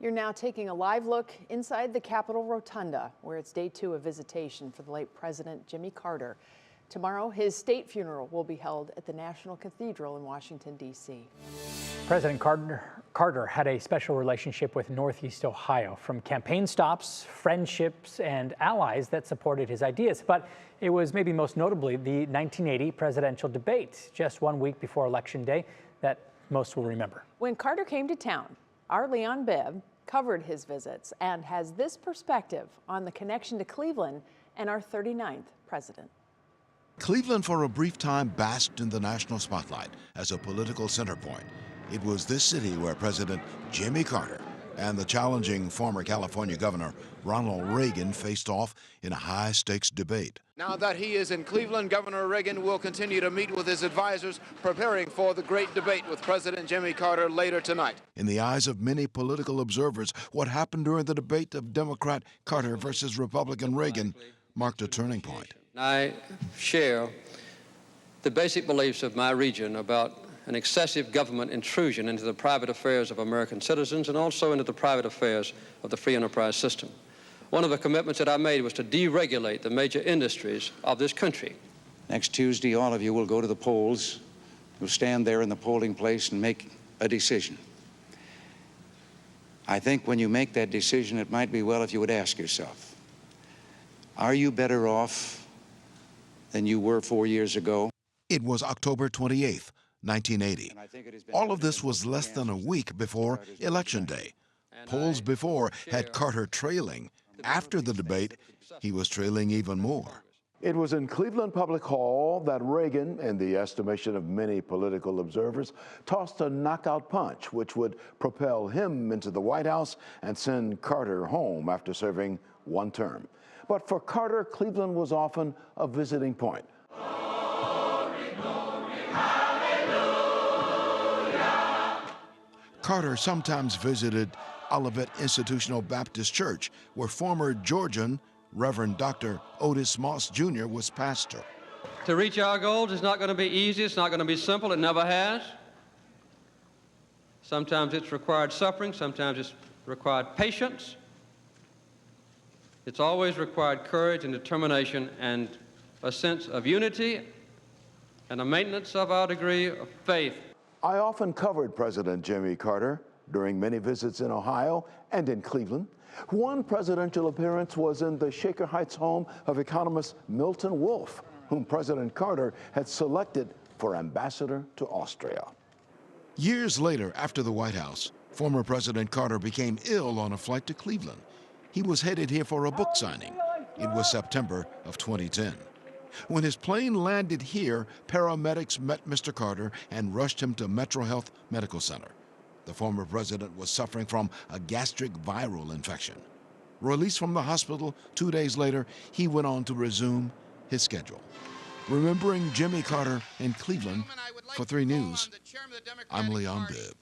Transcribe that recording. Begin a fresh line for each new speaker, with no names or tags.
You're now taking a live look inside the Capitol Rotunda, where it's day 2 of visitation for the late President Jimmy Carter. Tomorrow, his state funeral will be held at the National Cathedral in Washington, D.C.
President Carter had a special relationship with Northeast Ohio, from campaign stops, friendships, and allies that supported his ideas. But it was maybe most notably the 1980 presidential debate, just 1 week before Election Day, that most will remember.
When Carter came to town, our Leon-Bibb covered his visits and has this perspective on the connection to Cleveland and our 39th president.
Cleveland for a brief time basked in the national spotlight as a political center point. It was this city where President Jimmy Carter and the challenging former California Governor Ronald Reagan faced off in a high-stakes debate.
Now that he is in Cleveland, Governor Reagan will continue to meet with his advisors, preparing for the great debate with President Jimmy Carter later tonight.
In the eyes of many political observers, what happened during the debate of Democrat Carter versus Republican Reagan marked a turning point.
I share the basic beliefs of my region about an excessive government intrusion into the private affairs of American citizens and also into the private affairs of the free enterprise system. One of the commitments that I made was to deregulate the major industries of this country.
Next Tuesday, all of you will go to the polls. You'll stand there in the polling place and make a decision. I think when you make that decision, it might be well if you would ask yourself, are you better off than you were 4 years ago?
It was October 28th, 1980. All of this was less than a week before Election Day. Polls before had Carter trailing. After the debate, he was trailing even more.
It was in Cleveland Public Hall that Reagan, in the estimation of many political observers, tossed a knockout punch which would propel him into the White House and send Carter home after serving one term. But for Carter, Cleveland was often a visiting point.
Glory, glory, Carter sometimes visited Olivet Institutional Baptist Church, where former Georgian Reverend Dr. Otis Moss Jr. was pastor.
To reach our goals is not going to be easy, it's not going to be simple, it never has. Sometimes it's required suffering, sometimes it's required patience. It's always required courage and determination and a sense of unity and a maintenance of our degree of faith.
I often covered President Jimmy Carter during many visits in Ohio and in Cleveland. One presidential appearance was in the Shaker Heights home of economist Milton Wolfe, whom President Carter had selected for ambassador to Austria.
Years later, after the White House, former President Carter became ill on a flight to Cleveland. He was headed here for a book signing. It was September of 2010. When his plane landed here, paramedics met Mr. Carter and rushed him to Metro Health Medical Center. The former president was suffering from a gastric viral infection. Released from the hospital 2 days later, he went on to resume his schedule. Remembering Jimmy Carter in Cleveland, for 3 News, I'm Leon-Bibb.